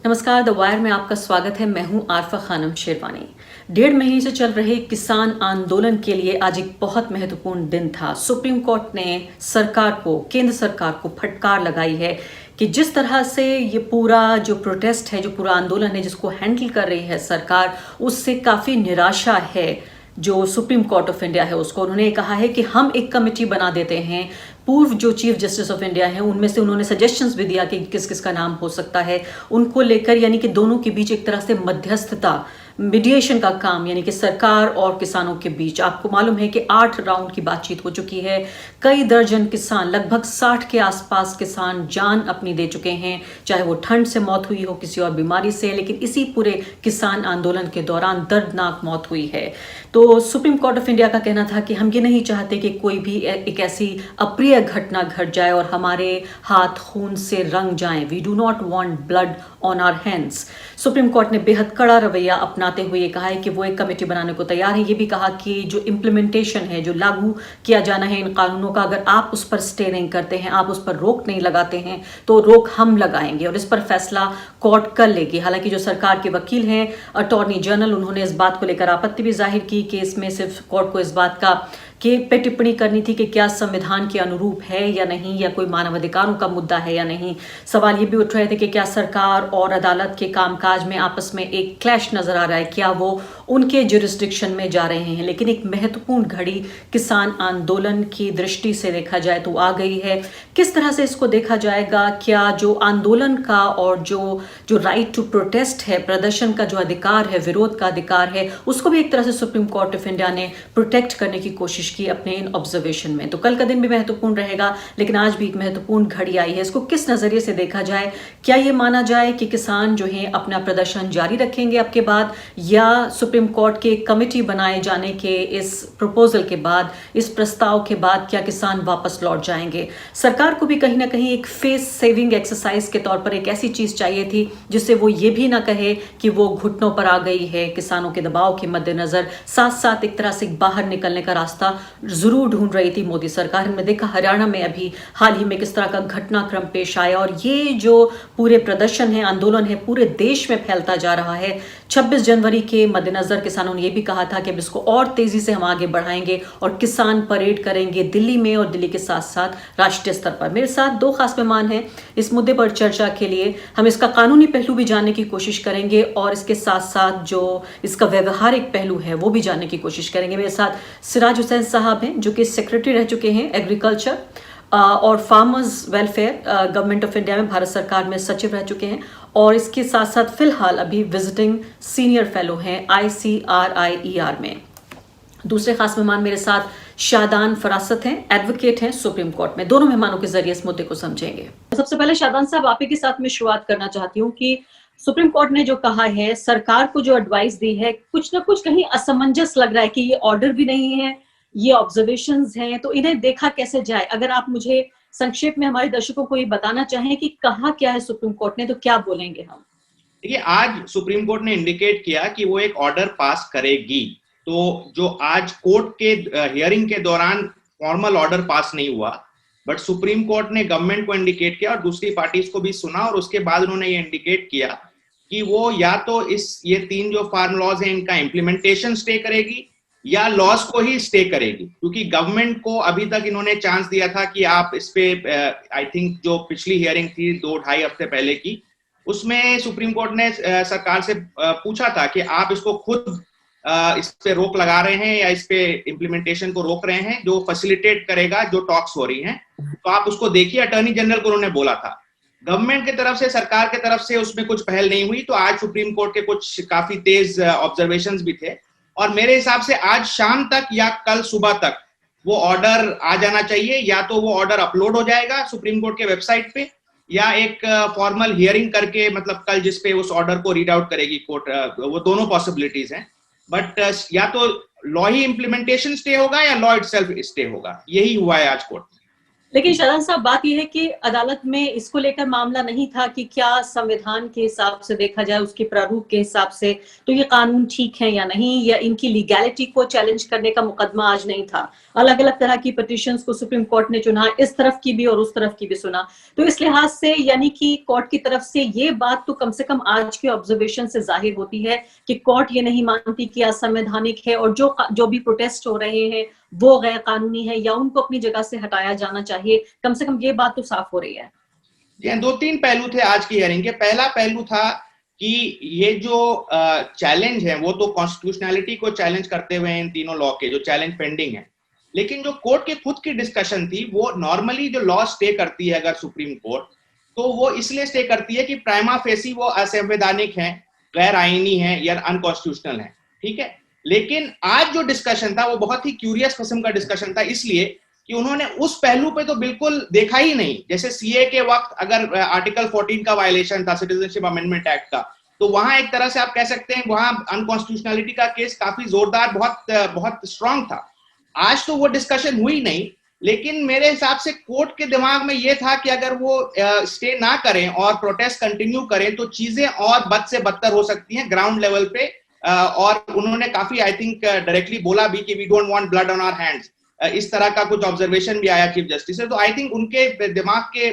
नमस्कार, the wire में आपका स्वागत है। मैं हूं आरफा खानम शेरवानी। 1.5 महीने से चल रहे किसान आंदोलन के लिए आज एक बहुत महत्वपूर्ण दिन था। सुप्रीम कोर्ट ने केंद्र सरकार को फटकार लगाई है कि जिस तरह से ये पूरा जो प्रोटेस्ट है, जो पूरा आंदोलन है, जिसको हैंडल कर रही है सरकार, उससे काफ़ी निराशा है जो सुप्रीम कोर्ट ऑफ इंडिया है उसको। उन्होंने कहा है कि हम एक कमेटी बना देते हैं। पूर्व जो चीफ जस्टिस ऑफ इंडिया है उनमें से उन्होंने सजेशंस भी दिया कि किस किस का नाम हो सकता है, उनको लेकर यानी कि दोनों के बीच एक तरह से मध्यस्थता, मीडिएशन का काम, यानी कि सरकार और किसानों के बीच। आपको मालूम है कि 8 राउंड की बातचीत हो चुकी है। कई दर्जन किसान, लगभग 60 के आसपास किसान जान अपनी दे चुके हैं, चाहे वो ठंड से मौत हुई हो, किसी और बीमारी से, लेकिन इसी पूरे किसान आंदोलन के दौरान दर्दनाक मौत हुई है। तो सुप्रीम कोर्ट ऑफ इंडिया का कहना था कि हम ये नहीं चाहते कि कोई भी एक ऐसी अप्रिय घटना घट जाए और हमारे हाथ खून से रंग जाएं। We do not want blood on our hands. Supreme court ने बेहद कड़ा रवैया अपनाते हुए कहा है कि वो एक कमेटी बनाने को तैयार है। ये भी कहा कि जो इम्प्लीमेंटेशन है, जो लागू किया जाना है इन कानूनों का, अगर आप उस पर स्टे नहीं करते हैं, आप उस पर रोक नहीं लगाते हैं, तो रोक हम लगाएंगे और इस पर फैसला कोर्ट कर लेगी। हालांकि जो सरकार के वकील हैं, अटॉर्नी जनरल, उन्होंने इस बात को लेकर आपत्ति भी जाहिर की कि इसमें सिर्फ कोर्ट को इस बात का पे टिप्पणी करनी थी कि क्या संविधान के अनुरूप है या नहीं, या कोई मानवाधिकारों का मुद्दा है या नहीं। सवाल ये भी उठ रहे थे कि क्या सरकार और अदालत के कामकाज में आपस में एक क्लैश नजर आ रहा है, क्या वो उनके जुरिस्डिक्शन में जा रहे हैं। लेकिन एक महत्वपूर्ण घड़ी किसान आंदोलन की दृष्टि से देखा जाए तो आ गई है। किस तरह से इसको देखा जाएगा? क्या जो आंदोलन का और जो राइट टू प्रोटेस्ट है, प्रदर्शन का जो अधिकार है, विरोध का अधिकार है, उसको भी एक तरह से सुप्रीम कोर्ट ऑफ इंडिया ने प्रोटेक्ट करने की कोशिश की अपने इन ऑब्जर्वेशन में। तो कल का दिन भी महत्वपूर्ण रहेगा, लेकिन आज भी एक महत्वपूर्ण घड़ी आई है। इसको किस नजरिए से देखा जाए? क्या ये माना जाए कि किसान जो है अपना प्रदर्शन जारी रखेंगे अब के बाद, या सुप्रीम कोर्ट के कमेटी बनाए जाने के इस प्रपोजल के बाद, इस प्रस्ताव के बाद क्या किसान वापस लौट जाएंगे? सरकार को भी कहीं ना कहीं एक फेस सेविंग एक्सरसाइज के तौर पर एक ऐसी चीज चाहिए थी जिससे वो ये भी ना कहे कि वो घुटनों पर आ गई है किसानों के दबाव के मद्देनजर। साथ साथ एक तरह से बाहर निकलने का रास्ता जरूर ढूंढ रही थी मोदी सरकार। हमने देखा हरियाणा में अभी हाल ही में किस तरह का घटनाक्रम पेश आया, और ये जो पूरे प्रदर्शन है, आंदोलन है, पूरे देश में फैलता जा रहा है। 26 जनवरी के मद्देनजर किसानों ने यह भी कहा था कि अब इसको और तेजी से हम आगे बढ़ाएंगे और किसान परेड करेंगे दिल्ली में और दिल्ली के साथ साथ राष्ट्रीय स्तर पर। मेरे साथ 2 खास मेहमान हैं इस मुद्दे पर चर्चा के लिए। हम इसका कानूनी पहलू भी जानने की कोशिश करेंगे और इसके साथ साथ जो इसका व्यवहारिक पहलू है वो भी जानने की कोशिश करेंगे। मेरे साथ सिराज हुसैन साहब हैं जो कि सेक्रेटरी रह चुके हैं एग्रीकल्चर और farmers welfare government of India में, भारत सरकार में सचिव रह चुके हैं, और इसके साथ साथ फिलहाल अभी विजिटिंग सीनियर फेलो हैं ICRIER में। दूसरे खास मेहमान मेरे साथ शादान फरासत हैं, एडवोकेट हैं सुप्रीम कोर्ट में। दोनों मेहमानों के जरिए इस मुद्दे को समझेंगे। सबसे पहले शादान साहब, आप ही के साथ में शुरुआत करना चाहती हूँ कि सुप्रीम कोर्ट ने जो कहा है, सरकार को जो एडवाइस दी है, कुछ ना कुछ कहीं असमंजस लग रहा है कि ये ऑर्डर भी नहीं है, ये ऑब्जर्वेशंस हैं, तो इन्हें देखा कैसे जाए? अगर आप मुझे संक्षेप में हमारे दर्शकों को ये बताना चाहें कि कहा क्या है सुप्रीम कोर्ट ने, तो क्या बोलेंगे हम? देखिए, आज सुप्रीम कोर्ट ने इंडिकेट किया कि वो एक ऑर्डर पास करेगी। तो जो आज कोर्ट के हियरिंग के दौरान फॉर्मल ऑर्डर पास नहीं हुआ, बट सुप्रीम कोर्ट ने गवर्नमेंट को इंडिकेट किया और दूसरी पार्टीज को भी सुना, और उसके बाद उन्होंने ये इंडिकेट किया कि वो या तो ये 3 जो फार्म लॉज हैं इनका इम्प्लीमेंटेशन स्टे करेगी या लॉस को ही स्टे करेगी। क्योंकि गवर्नमेंट को अभी तक इन्होंने चांस दिया था कि आप इस पे, आई थिंक जो पिछली हियरिंग थी 2-2.5 हफ्ते पहले की, उसमें सुप्रीम कोर्ट ने सरकार से पूछा था कि आप इसको खुद इस पे रोक लगा रहे हैं या इस पे इम्प्लीमेंटेशन को रोक रहे हैं, जो फैसिलिटेट करेगा जो टॉक्स हो रही हैं, तो आप उसको देखिए। अटॉर्नी जनरल को उन्होंने बोला था। गवर्नमेंट की तरफ से, सरकार की तरफ से उसमें कुछ पहल नहीं हुई। तो आज सुप्रीम कोर्ट के कुछ काफी तेज ऑब्जर्वेशंस भी थे, और मेरे हिसाब से आज शाम तक या कल सुबह तक वो ऑर्डर आ जाना चाहिए। या तो वो ऑर्डर अपलोड हो जाएगा सुप्रीम कोर्ट के वेबसाइट पे, या एक फॉर्मल हियरिंग करके, मतलब कल जिसपे उस ऑर्डर को रीड आउट करेगी कोर्ट, वो दोनों पॉसिबिलिटीज हैं। बट या तो लॉ ही इम्प्लीमेंटेशन स्टे होगा या लॉ इटसेल्फ स्टे होगा। यही हुआ है आज कोर्ट में। लेकिन शरण साहब, बात यह है कि अदालत में इसको लेकर मामला नहीं था कि क्या संविधान के हिसाब से देखा जाए, उसके प्रारूप के हिसाब से तो ये कानून ठीक है या नहीं, या इनकी लीगैलिटी को चैलेंज करने का मुकदमा आज नहीं था। अलग अलग तरह की पिटिशंस को सुप्रीम कोर्ट ने चुना, इस तरफ की भी और उस तरफ की भी सुना। तो इस लिहाज से यानी कि कोर्ट की तरफ से ये बात तो कम से कम आज के ऑब्जर्वेशन से जाहिर होती है कि कोर्ट ये नहीं मानती कि असंवैधानिक है, और जो भी प्रोटेस्ट हो रहे हैं वो गैर कानूनी है या उनको अपनी जगह से हटाया जाना चाहिए। कम से कम ये बात तो साफ हो रही है। ये दो तीन पहलू थे आज की हियरिंग के। पहला पहलू था कि ये जो चैलेंज है वो तो कॉन्स्टिट्यूशनैलिटी को चैलेंज करते हुए इन तीनों लॉ के जो चैलेंज पेंडिंग है, लेकिन जो कोर्ट के खुद की डिस्कशन थी वो नॉर्मली जो लॉ स्टे करती है अगर सुप्रीम कोर्ट, तो वो इसलिए स्टे करती है कि प्राइमा फेसी वो असंवैधानिक है, गैर आईनी है या अनकॉन्स्टिट्यूशनल है, ठीक है। लेकिन आज जो डिस्कशन था वो बहुत ही क्यूरियस किस्म का डिस्कशन था, इसलिए कि उन्होंने उस पहलू पे तो बिल्कुल देखा ही नहीं। जैसे सीए के वक्त अगर आर्टिकल 14 का वायलेशन था सिटीजनशिप अमेंडमेंट एक्ट का, तो वहां एक तरह से आप कह सकते हैं वहां अनकॉन्स्टिट्यूशनलिटी का केस काफी जोरदार, बहुत स्ट्रांग था। आज तो वो डिस्कशन हुई नहीं, लेकिन मेरे हिसाब से कोर्ट के दिमाग में ये था कि अगर वो स्टे ना करें और प्रोटेस्ट कंटिन्यू करें तो चीजें और बद से बदतर हो सकती हैं ग्राउंड लेवल पे। और उन्होंने काफी आई थिंक डायरेक्टली बोला भी कि we don't want blood on our hands, इस तरह का कुछ ऑब्जर्वेशन भी आया चीफ जस्टिस से। तो आई थिंक उनके दिमाग के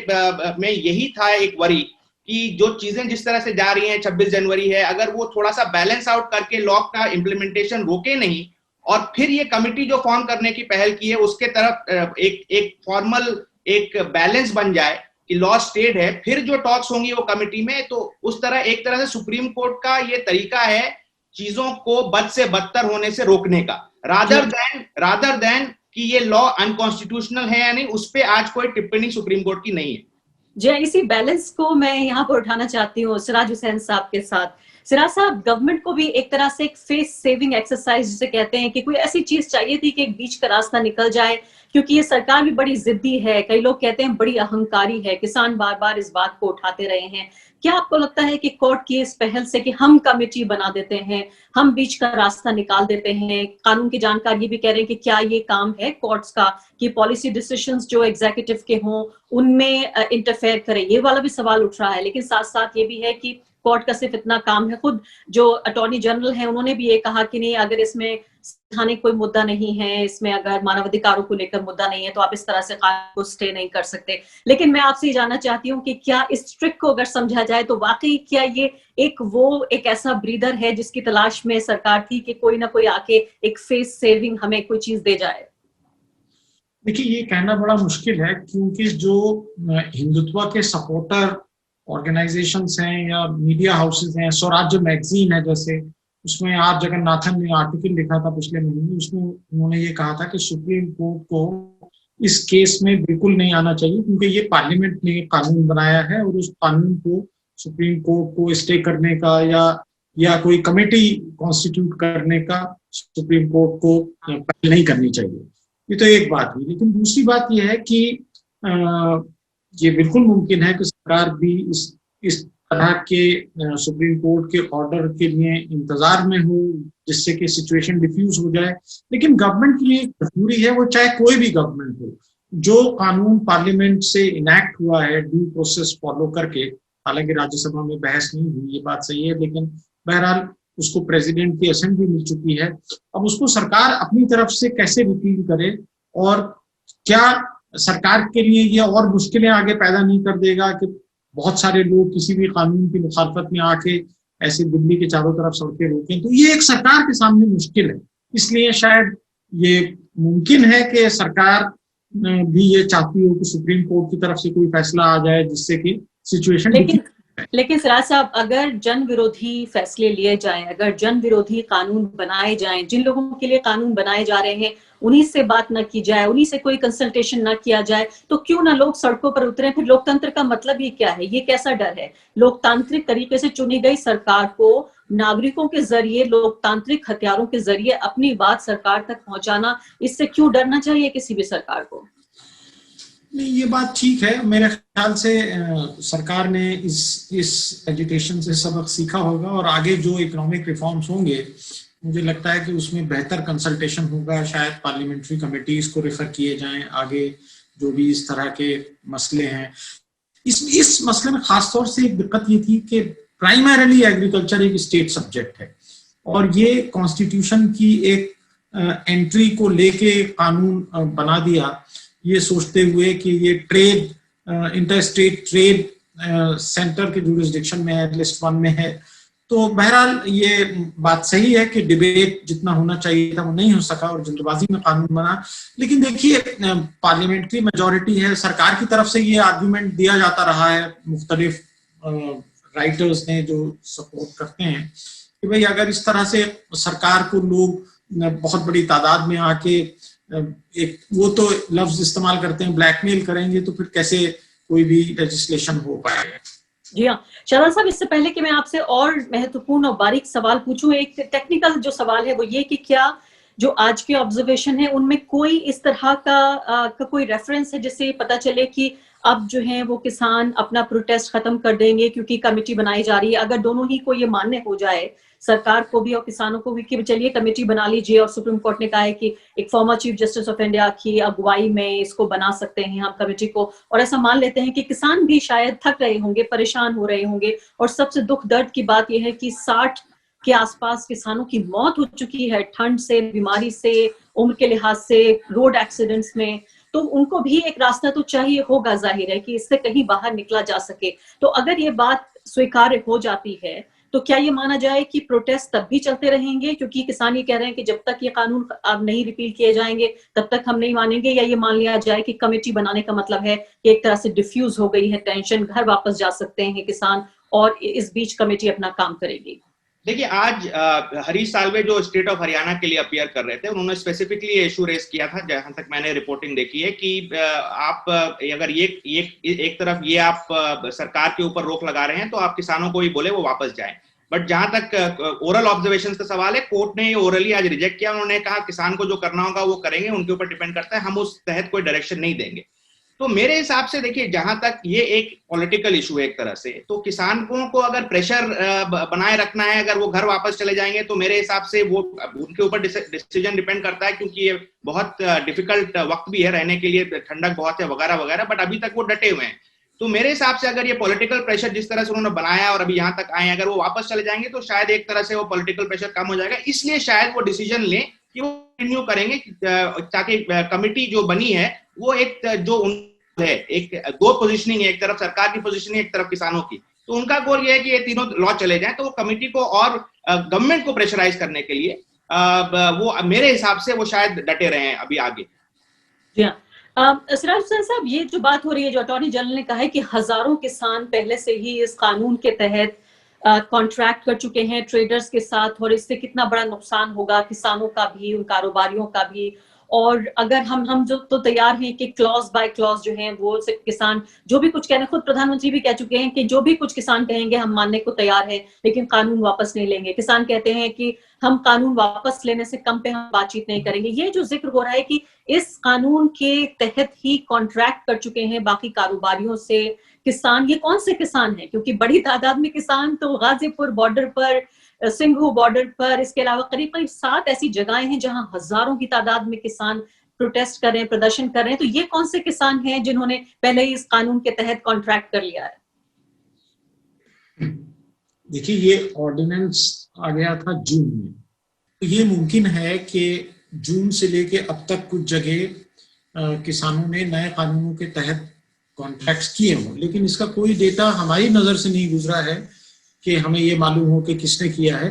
में यही था एक वरी कि जो चीजें जिस तरह से जा रही हैं, 26 जनवरी है, अगर वो थोड़ा सा बैलेंस आउट करके लॉ का इम्प्लीमेंटेशन रोके नहीं और फिर ये कमिटी जो फॉर्म करने की पहल की है उसके तरफ एक फॉर्मल एक बैलेंस बन जाए कि लॉ स्टेड है, फिर जो टॉक्स होंगी वो कमिटी में, तो उस तरह एक तरह से सुप्रीम कोर्ट का ये तरीका है चीजों को बद से बदतर होने से रोकने का, रादर देन कि ये लॉ अनकॉन्स्टिट्यूशनल है या नहीं, उस पे आज कोई टिप्पणी सुप्रीम कोर्ट की नहीं है। जी, इसी बैलेंस को मैं यहाँ पर उठाना चाहती हूँ सिराज हुसैन साहब के साथ। सिराज साहब, गवर्नमेंट को भी एक तरह से एक फेस सेविंग एक्सरसाइज जिसे कहते हैं कि कोई ऐसी चीज चाहिए थी कि एक बीच का रास्ता निकल जाए, क्योंकि ये सरकार भी बड़ी जिद्दी है, कई लोग कहते हैं बड़ी अहंकारी है, किसान बार बार इस बात को उठाते रहे हैं। क्या आपको लगता है कि कोर्ट की इस पहल से कि हम कमेटी बना देते हैं, हम बीच का रास्ता निकाल देते हैं, कानून की जानकार ये भी कह रहे हैं कि क्या ये काम है कोर्ट्स का कि पॉलिसी डिसीजंस जो एग्जीक्यूटिव के हों उनमें इंटरफेयर करें, ये वाला भी सवाल उठ रहा है। लेकिन साथ साथ ये भी है कि कोर्ट का सिर्फ इतना काम है, खुद जो अटॉर्नी जनरल है उन्होंने भी ये कहा कि नहीं, अगर इसमें संवैधानिक कोई मुद्दा नहीं है, इसमें अगर मानवाधिकारों को लेकर मुद्दा नहीं है तो आप इस तरह से कानून को स्टे नहीं कर सकते। लेकिन मैं आपसे ये जानना चाहती हूँ कि क्या इस ट्रिक को अगर समझा जाए तो वाकई क्या ये एक ऐसा ब्रीदर है जिसकी तलाश में सरकार थी कि कोई ना कोई आके एक फेस सेविंग हमें कोई चीज दे जाए? देखिए, ये कहना बड़ा मुश्किल है क्योंकि जो हिंदुत्व के सपोर्टर ऑर्गेनाइजेशंस हैं या मीडिया हाउसेस हैं, स्वराज्य मैगजीन है जैसे, उसमें आर जगन्नाथन ने आर्टिकल लिखा था पिछले महीने, उसमें उन्होंने ये कहा था कि सुप्रीम कोर्ट को इस केस में बिल्कुल नहीं आना चाहिए क्योंकि ये पार्लियामेंट ने कानून बनाया है और उस कानून को सुप्रीम कोर्ट को स्टे करने का या कोई कमेटी कॉन्स्टिट्यूट करने का सुप्रीम कोर्ट को पहल नहीं करनी चाहिए। ये तो एक बात हुई। लेकिन दूसरी बात यह है कि ये बिल्कुल मुमकिन है कि सरकार भी इस तरह के सुप्रीम कोर्ट के ऑर्डर के लिए इंतजार में हो जिससे कि सिचुएशन डिफ्यूज हो जाए। लेकिन गवर्नमेंट के लिए जरूरी है, वो चाहे कोई भी गवर्नमेंट हो, जो कानून पार्लियामेंट से इनैक्ट हुआ है ड्यू प्रोसेस फॉलो करके, हालांकि राज्यसभा में बहस नहीं हुई, ये बात सही है, लेकिन बहरहाल उसको प्रेसिडेंट की असेंट भी मिल चुकी है। अब उसको सरकार अपनी तरफ से कैसे रिपील करे और क्या सरकार के लिए ये और मुश्किलें आगे पैदा नहीं कर देगा कि बहुत सारे लोग किसी भी कानून की मुखालफत में आके ऐसे दिल्ली के चारों तरफ सड़कें रोकें। तो ये एक सरकार के सामने मुश्किल है। इसलिए शायद ये मुमकिन है कि सरकार भी ये चाहती हो कि सुप्रीम कोर्ट की तरफ से कोई फैसला आ जाए जिससे कि सिचुएशन। लेकिन सिराज साहब, अगर जन विरोधी फैसले लिए जाएं, अगर जन विरोधी कानून बनाए जाएं, जिन लोगों के लिए कानून बनाए जा रहे हैं उन्हीं से बात न की जाए, उन्हीं से कोई कंसल्टेशन न किया जाए, तो क्यों ना लोग सड़कों पर उतरे? फिर लोकतंत्र का मतलब ही क्या है? ये कैसा डर है? लोकतांत्रिक तरीके से चुनी गई सरकार को नागरिकों के जरिए, लोकतांत्रिक हथियारों के जरिए अपनी बात सरकार तक पहुंचाना, इससे क्यों डरना चाहिए किसी भी सरकार को? नहीं, ये बात ठीक है। मेरे ख्याल से सरकार ने इस एजुटेशन से सबक सीखा होगा और आगे जो इकोनॉमिक रिफॉर्म्स होंगे मुझे लगता है कि उसमें बेहतर कंसल्टेशन होगा। शायद पार्लियामेंट्री कमेटीज को रेफर किए जाएं, आगे जो भी इस तरह के मसले हैं। इस मसले में खासतौर से एक दिक्कत ये थी कि प्राइमरीली एग्रीकल्चर एक स्टेट सब्जेक्ट है और ये कॉन्स्टिट्यूशन की एक एंट्री को लेके कानून बना दिया, ये सोचते हुए कि ये trade inter state trade centre के जुरिस्डिक्शन में है, लिस्ट 1 में है। तो बहरहाल ये बात सही है कि डिबेट जितना होना चाहिए था वो नहीं हो सका और जल्दबाजी में कानून बना। लेकिन देखिए पार्लियामेंट्री मेजॉरिटी है, सरकार की तरफ से ये आर्गुमेंट दिया जाता रहा है मुख्तलिफ राइटर्स ने जो सपोर्ट करते हैं कि भाई अगर इस तरह से सरकार को लोग बहुत बड़ी तादाद में आके एक वो तो लफ्ज इस्तेमाल करते हैं ब्लैकमेल करेंगे तो फिर कैसे कोई भी लेजिस्लेशन हो पाएगा। जी हाँ शहबाज साहब, इससे पहले कि मैं आपसे और महत्वपूर्ण और बारीक सवाल पूछूं, एक टेक्निकल जो सवाल है वो ये कि क्या जो आज के ऑब्जर्वेशन है उनमें कोई इस तरह का कोई रेफरेंस है जिससे पता चले कि अब जो है वो किसान अपना प्रोटेस्ट खत्म कर देंगे क्योंकि कमेटी बनाई जा रही है। अगर दोनों ही को ये मान्य हो जाए, सरकार को भी और किसानों को भी, कि चलिए कमेटी बना लीजिए और सुप्रीम कोर्ट ने कहा है कि एक former chief justice of India की अगुवाई में इसको बना सकते हैं हम कमेटी को, और ऐसा मान लेते हैं कि किसान भी शायद थक रहे होंगे, परेशान हो रहे होंगे, और सबसे दुख दर्द की बात यह है कि 60 के आसपास किसानों की मौत हो चुकी है, ठंड से, बीमारी से, उम्र के लिहाज से, रोड एक्सीडेंट्स में। तो उनको भी एक रास्ता तो चाहिए होगा, जाहिर है कि इससे कहीं बाहर निकला जा सके। तो अगर ये बात स्वीकार्य हो जाती है तो क्या ये माना जाए कि प्रोटेस्ट तब भी चलते रहेंगे, क्योंकि किसान ये कह रहे हैं कि जब तक ये कानून अब नहीं रिपील किए जाएंगे तब तक हम नहीं मानेंगे, या ये मान लिया जाए कि कमेटी बनाने का मतलब है कि एक तरह से डिफ्यूज हो गई है टेंशन, घर वापस जा सकते हैं किसान और इस बीच कमेटी अपना काम करेगी? देखिए आज हरीश साल्वे जो स्टेट ऑफ हरियाणा के लिए अपीयर कर रहे थे, उन्होंने स्पेसिफिकली ये इशू रेस किया था, जहां तक मैंने रिपोर्टिंग देखी है, कि आप अगर ये एक तरफ ये आप सरकार के ऊपर रोक लगा रहे हैं तो आप किसानों को ही बोले वो वापस जाएं। बट जहां तक ओरल ऑब्जर्वेशंस का सवाल है, कोर्ट ने ये ओरली आज रिजेक्ट किया। उन्होंने कहा किसान को जो करना होगा वो करेंगे, उनके ऊपर डिपेंड करता है, हम उस तहत कोई डायरेक्शन नहीं देंगे। तो मेरे हिसाब से देखिए, जहां तक ये एक पॉलिटिकल इशू है एक तरह से, तो किसानों को अगर प्रेशर बनाए रखना है, अगर वो घर वापस चले जाएंगे तो मेरे हिसाब से वो उनके ऊपर डिसीजन डिपेंड करता है, क्योंकि ये बहुत डिफिकल्ट वक्त भी है रहने के लिए, ठंडक बहुत है वगैरह वगैरह, बट अभी तक वो डटे हुए हैं। तो मेरे हिसाब से अगर ये पॉलिटिकल प्रेशर जिस तरह से उन्होंने बनाया और अभी यहाँ तक आए, अगर वो वापस चले जाएंगे तो शायद एक तरह से वो पॉलिटिकल प्रेशर कम हो जाएगा, इसलिए शायद वो डिसीजन लें कि वो कंटिन्यू करेंगे, ताकि कमिटी जो बनी है वो एक जो है, एक दो पोजीशनिंग है, एक तरफ सरकार की पोजीशनिंग, एक तरफ किसानों की। तो उनका गोल ये है कि ये तीनों लॉ चले जाएं, तो वो कमिटी को और गवर्नमेंट को प्रेशराइज करने के लिए वो मेरे हिसाब से वो शायद डटे रहे हैं अभी आगे। जी हाँ सिराज हुसैन साहब, ये जो बात हो रही है, जो अटॉर्नी जनरल ने कहा है कि हजारों किसान पहले से ही इस कानून के तहत कॉन्ट्रैक्ट कर चुके हैं ट्रेडर्स के साथ, और इससे कितना बड़ा नुकसान होगा किसानों का भी, उन कारोबारियों का भी, और अगर हम जो तो तैयार हैं कि क्लॉज बाय क्लॉज जो है वो किसान जो भी कुछ कहने, खुद प्रधानमंत्री भी कह चुके हैं कि जो भी कुछ किसान कहेंगे हम मानने को तैयार हैं, लेकिन कानून वापस नहीं लेंगे। किसान कहते हैं कि हम कानून वापस लेने से कम पे हम बातचीत नहीं करेंगे। ये जो जिक्र हो रहा है कि इस कानून के तहत ही कॉन्ट्रैक्ट कर चुके हैं बाकी कारोबारियों से किसान, ये कौन से किसान हैं? क्योंकि बड़ी तादाद में किसान तो गाजीपुर बॉर्डर पर, सिंघू बॉर्डर पर, इसके अलावा करीब करीब 7 ऐसी जगहें हैं जहां हजारों की तादाद में किसान प्रोटेस्ट कर रहे हैं, प्रदर्शन कर रहे हैं। तो ये कौन से किसान हैं जिन्होंने पहले ही इस कानून के तहत कॉन्ट्रैक्ट कर लिया है? देखिए, ये ऑर्डिनेंस आ गया था जून में, तो ये मुमकिन है कि जून से लेके अब तक कुछ जगह किसानों ने नए कानूनों के तहत कॉन्ट्रैक्ट्स किए हों, लेकिन इसका कोई डेटा हमारी नजर से नहीं गुजरा है कि हमें ये मालूम हो कि किसने किया है।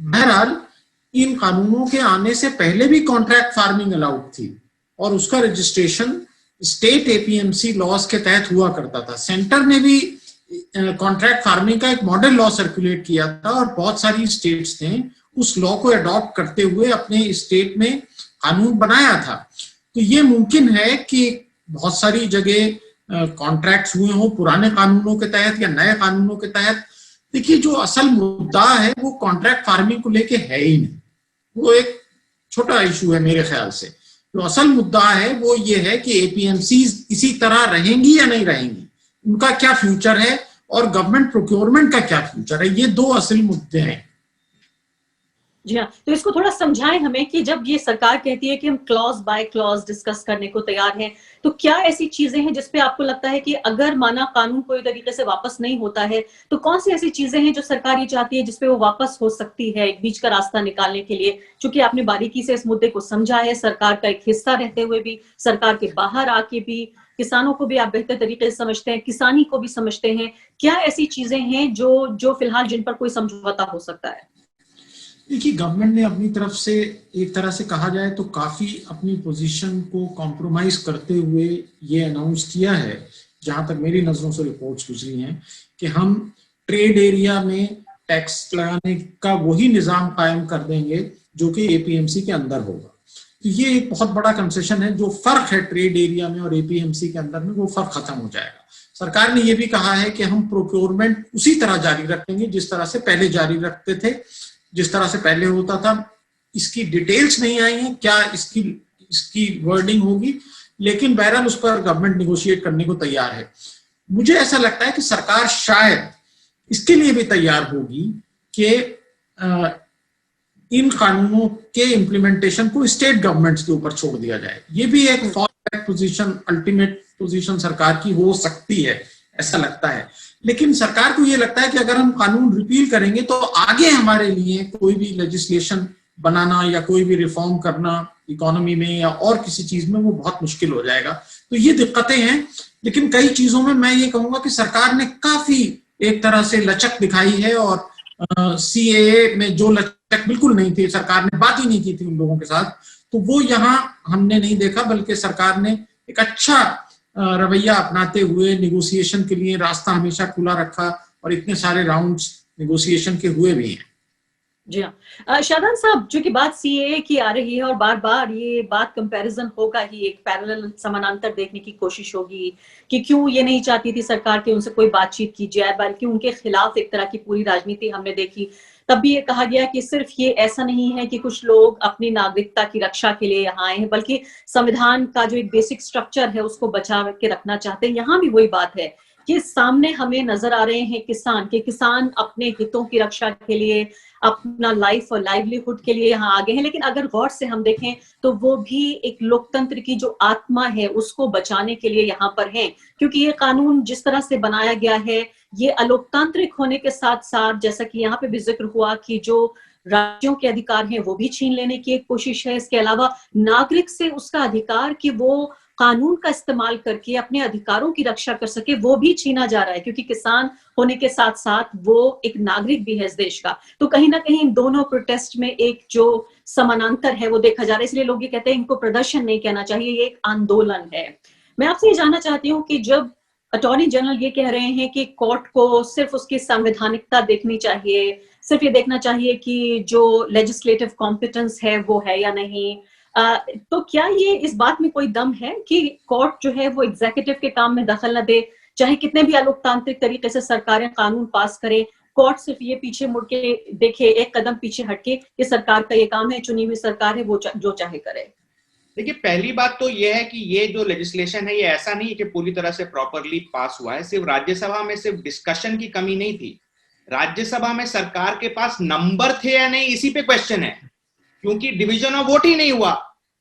बहरहाल इन कानूनों के आने से पहले भी कॉन्ट्रैक्ट फार्मिंग अलाउड थी और उसका रजिस्ट्रेशन स्टेट एपीएमसी लॉज के तहत हुआ करता था। सेंटर ने भी कॉन्ट्रैक्ट फार्मिंग का एक मॉडल लॉ सर्कुलेट किया था और बहुत सारी स्टेट्स ने उस लॉ को अडॉप्ट करते हुए अपने स्टेट में कानून बनाया था। तो ये मुमकिन है कि बहुत सारी जगह कॉन्ट्रैक्ट्स हुए हों पुराने कानूनों के तहत या नए कानूनों के तहत। देखिए, जो असल मुद्दा है वो कॉन्ट्रैक्ट फार्मिंग को लेके है ही नहीं, वो एक छोटा इशू है मेरे ख्याल से। जो असल मुद्दा है वो ये है कि एपीएमसी इसी तरह रहेंगी या नहीं रहेंगी, उनका क्या फ्यूचर है और गवर्नमेंट प्रोक्योरमेंट का क्या फ्यूचर है। ये दो असल मुद्दे हैं। जी हाँ, तो इसको थोड़ा समझाएं हमें कि जब ये सरकार कहती है कि हम क्लॉज बाय क्लॉज डिस्कस करने को तैयार हैं, तो क्या ऐसी चीजें हैं जिसपे आपको लगता है कि अगर माना कानून पूरी तरीके से वापस नहीं होता है, तो कौन सी ऐसी चीजें हैं जो सरकार ये चाहती है जिसपे वो वापस हो सकती है एक बीच का रास्ता निकालने के लिए? चूंकि आपने बारीकी से इस मुद्दे को समझा है, सरकार का एक हिस्सा रहते हुए भी, सरकार के बाहर आके भी, किसानों को भी आप बेहतर तरीके से समझते हैं, किसानी को भी समझते हैं। क्या ऐसी चीजें हैं जो फिलहाल जिन पर कोई समझौता हो सकता है? देखिए, गवर्नमेंट ने अपनी तरफ से एक तरह से कहा जाए तो काफी अपनी पोजीशन को कॉम्प्रोमाइज करते हुए ये अनाउंस किया है, जहां तक मेरी नजरों से रिपोर्ट्स गुजरी हैं, कि हम ट्रेड एरिया में टैक्स लगाने का वही निजाम कायम कर देंगे जो कि एपीएमसी के अंदर होगा। तो ये एक बहुत बड़ा कंसेशन है। जो फर्क है ट्रेड एरिया में और एपीएमसी के अंदर में, वो फर्क खत्म हो जाएगा। सरकार ने ये भी कहा है कि हम प्रोक्योरमेंट उसी तरह जारी रखेंगे जिस तरह से पहले जारी रखते थे, जिस तरह से पहले होता था। इसकी डिटेल्स नहीं आई हैं क्या इसकी वर्डिंग होगी, लेकिन बहरहाल उस पर गवर्नमेंट निगोशिएट करने को तैयार है। मुझे ऐसा लगता है कि सरकार शायद इसके लिए भी तैयार होगी कि इन कानूनों के इम्प्लीमेंटेशन को स्टेट गवर्नमेंट्स के ऊपर छोड़ दिया जाए। ये भी एक fall back position, ultimate position सरकार की हो सकती है, ऐसा लगता है। लेकिन सरकार को ये लगता है कि अगर हम कानून रिपील करेंगे तो आगे हमारे लिए कोई भी लेजिस्लेशन बनाना या कोई भी रिफॉर्म करना इकोनॉमी में या और किसी चीज में वो बहुत मुश्किल हो जाएगा। तो ये दिक्कतें हैं। लेकिन कई चीजों में मैं ये कहूंगा कि सरकार ने काफी एक तरह से लचक दिखाई है, और सीएए में जो लचक बिल्कुल नहीं थी, सरकार ने बात ही नहीं की थी उन लोगों के साथ, तो वो यहाँ हमने नहीं देखा। बल्कि सरकार ने एक अच्छा रवैया अपनाते हुए निगोशिएशन के लिए रास्ता हमेशा खुला रखा, और इतने सारे राउंड्स निगोशिएशन के हुए भी हैं। जी हाँ, शादान साहब, जो कि बात सीएए की आ रही है और बार बार ये बात कंपैरिजन होगा ही, एक पैरेलल समानांतर देखने की कोशिश होगी कि क्यों ये नहीं चाहती थी सरकार कि उनसे कोई बातचीत की जाए, बल्कि उनके खिलाफ एक तरह की पूरी राजनीति हमने देखी। तब भी ये कहा गया कि सिर्फ ये ऐसा नहीं है कि कुछ लोग अपनी नागरिकता की रक्षा के लिए यहाँ आए हैं, बल्कि संविधान का जो एक बेसिक स्ट्रक्चर है उसको बचा के रखना चाहते हैं। यहाँ भी वही बात है कि सामने हमें नजर आ रहे हैं किसान अपने हितों की रक्षा के लिए, अपना लाइफ और लाइवलीहुड के लिए यहाँ आगे हैं। लेकिन अगर गौर से हम देखें तो वो भी एक लोकतंत्र की जो आत्मा है उसको बचाने के लिए यहाँ पर हैं, क्योंकि ये कानून जिस तरह से बनाया गया है ये अलोकतांत्रिक होने के साथ साथ, जैसा कि यहाँ पे भी जिक्र हुआ, कि जो राज्यों के अधिकार हैं वो भी छीन लेने की एक कोशिश है। इसके अलावा नागरिक से उसका अधिकार कि वो कानून का इस्तेमाल करके अपने अधिकारों की रक्षा कर सके, वो भी छीना जा रहा है, क्योंकि किसान होने के साथ साथ वो एक नागरिक भी है इस देश का। तो कहीं ना कहीं इन दोनों प्रोटेस्ट में एक जो समानांतर है वो देखा जा रहा है। इसलिए लोग ये कहते हैं इनको प्रदर्शन नहीं कहना चाहिए, ये एक आंदोलन है। मैं आपसे ये जानना चाहती हूँ कि जब अटॉर्नी जनरल ये कह रहे हैं कि कोर्ट को सिर्फ उसकी संवैधानिकता देखनी चाहिए, सिर्फ ये देखना चाहिए कि जो लेजिस्लेटिव कॉम्पिटेंस है वो है या नहीं, तो क्या ये इस बात में कोई दम है कि कोर्ट जो है वो एग्जीक्यूटिव के काम में दखल न दे? चाहे कितने भी अलोकतांत्रिक तरीके से सरकारें कानून पास करें, कोर्ट सिर्फ ये पीछे मुड़ के देखे, एक कदम पीछे हटके कि सरकार का ये काम है, चुनी हुई सरकार है, वो जो चाहे करे। देखिए, पहली बात तो ये है कि ये जो लेजिस्लेशन है ये ऐसा नहीं है कि पूरी तरह से प्रॉपरली पास हुआ है। सिर्फ राज्यसभा में सिर्फ डिस्कशन की कमी नहीं थी, राज्यसभा में सरकार के पास नंबर थे या नहीं इसी पे क्वेश्चन है, क्योंकि डिवीजन ऑफ वोट ही नहीं हुआ।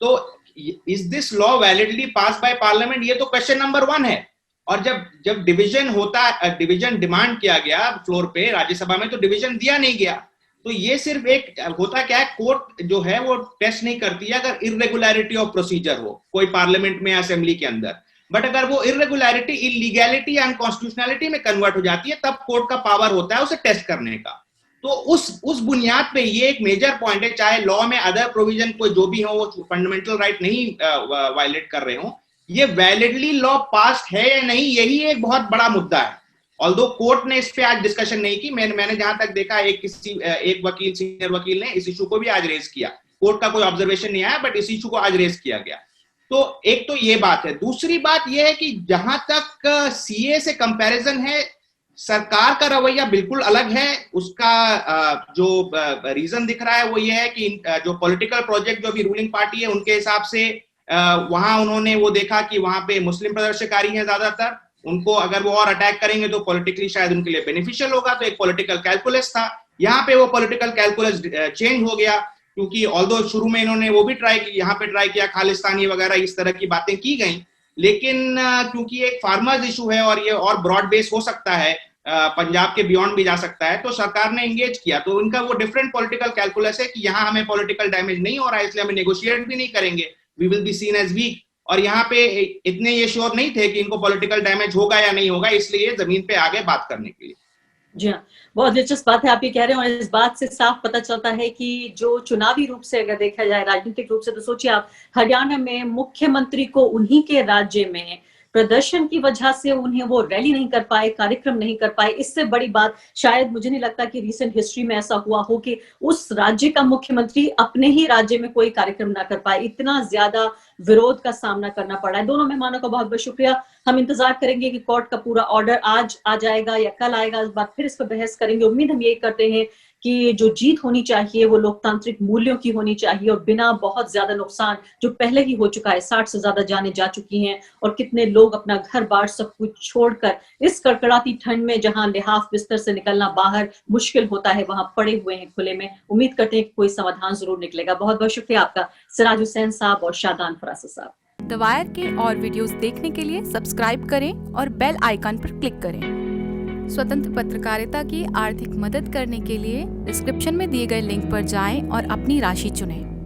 तो is this law validly pass by parliament, ये तो क्वेश्चन नंबर 1 है। और जब डिवीजन डिवीजन डिमांड किया गया फ्लोर पे राज्यसभा में, तो डिवीजन दिया नहीं गया। तो ये सिर्फ एक होता क्या है, कोर्ट जो है वो टेस्ट नहीं करती है अगर इर्रेगुलरिटी ऑफ प्रोसीजर हो कोई पार्लियामेंट में या असेंबली के अंदर, बट अगर वो इर्रेगुलरिटी इलीगैलिटी या अनकॉन्स्टिट्यूशनलिटी में कन्वर्ट हो जाती है तब कोर्ट का पावर होता है उसे टेस्ट करने का। तो उस बुनियाद पे ये एक मेजर पॉइंट है, चाहे लॉ में अदर प्रोविजन कोई जो भी हो वो फंडामेंटल राइट नहीं वायलेट कर रहे हो, ये वैलिडली लॉ पास है या नहीं, यही एक बहुत बड़ा मुद्दा है। ऑल्दो कोर्ट ने इस पे आज डिस्कशन नहीं की, मैंने जहां तक देखा एक वकील, सीनियर वकील ने इस इशू को भी आज रेज किया। कोर्ट का कोई ऑब्जर्वेशन नहीं आया, बट इस इशू को आज रेज किया गया। तो एक तो ये बात है। दूसरी बात ये है कि जहां तक सीए से कंपैरिजन है, सरकार का रवैया बिल्कुल अलग है। उसका जो रीजन दिख रहा है वो ये है कि जो पॉलिटिकल प्रोजेक्ट जो भी रूलिंग पार्टी है उनके हिसाब से वहां उन्होंने वो देखा कि वहां पे मुस्लिम प्रदर्शनकारी हैं ज्यादातर, उनको अगर वो और अटैक करेंगे तो पॉलिटिकली शायद उनके लिए बेनिफिशियल होगा। तो एक पॉलिटिकल कैलकुलस था। यहाँ पे वो पॉलिटिकल कैलकुलस चेंज हो गया, क्योंकि ऑल्दो शुरू में इन्होंने वो भी यहाँ पे ट्राई किया, खालिस्तानी वगैरह इस तरह की बातें की गई, लेकिन क्योंकि एक फार्मर्स इशू है और ये और ब्रॉड बेस हो सकता है, पंजाब के बियॉन्ड भी जा सकता है, तो सरकार ने एंगेज किया। तो उनका वो डिफरेंट पॉलिटिकल कैलकुलस है कि यहाँ हमें पॉलिटिकल डैमेज नहीं हो रहा है, इसलिए हमें नेगोशिएट भी नहीं करेंगे, we will be seen as weak. और यहाँ पे इतने ये श्योर नहीं थे कि इनको पॉलिटिकल डैमेज होगा या नहीं होगा, इसलिए जमीन पे आगे बात करने के लिए। जी हाँ, बहुत दिलचस्प बात है आप ये कह रहे हैं, और इस बात से साफ पता चलता है कि जो चुनावी रूप से अगर देखा जाए, राजनीतिक रूप से, तो सोचिए आप, हरियाणा में मुख्यमंत्री को उन्हीं के राज्य में प्रदर्शन की वजह से उन्हें वो रैली नहीं कर पाए, कार्यक्रम नहीं कर पाए। इससे बड़ी बात शायद मुझे नहीं लगता कि रीसेंट हिस्ट्री में ऐसा हुआ हो कि उस राज्य का मुख्यमंत्री अपने ही राज्य में कोई कार्यक्रम ना कर पाए। इतना ज्यादा विरोध का सामना करना पड़ा है। दोनों मेहमानों का बहुत बहुत शुक्रिया। हम इंतजार करेंगे कि कोर्ट का पूरा ऑर्डर आज आ जाएगा या कल आएगा, इस बार फिर इस पर बहस करेंगे। उम्मीद हम यही करते हैं कि जो जीत होनी चाहिए वो लोकतांत्रिक मूल्यों की होनी चाहिए और बिना बहुत ज्यादा नुकसान, जो पहले ही हो चुका है, 60 से ज्यादा जानें जा चुकी हैं और कितने लोग अपना घर बार सब कुछ छोड़कर इस कड़कड़ाती ठंड में, जहां लिहाफ बिस्तर से निकलना बाहर मुश्किल होता है, वहां पड़े हुए हैं खुले में। उम्मीद करते हैं कि कोई समाधान जरूर निकलेगा। बहुत बहुत शुक्रिया आपका सिराज हुसैन साहब और शादान फरासा साहब। द वायर के और वीडियोस देखने के लिए सब्सक्राइब करें और बेल आइकन पर क्लिक करें। स्वतंत्र पत्रकारिता की आर्थिक मदद करने के लिए डिस्क्रिप्शन में दिए गए लिंक पर जाएं और अपनी राशि चुनें।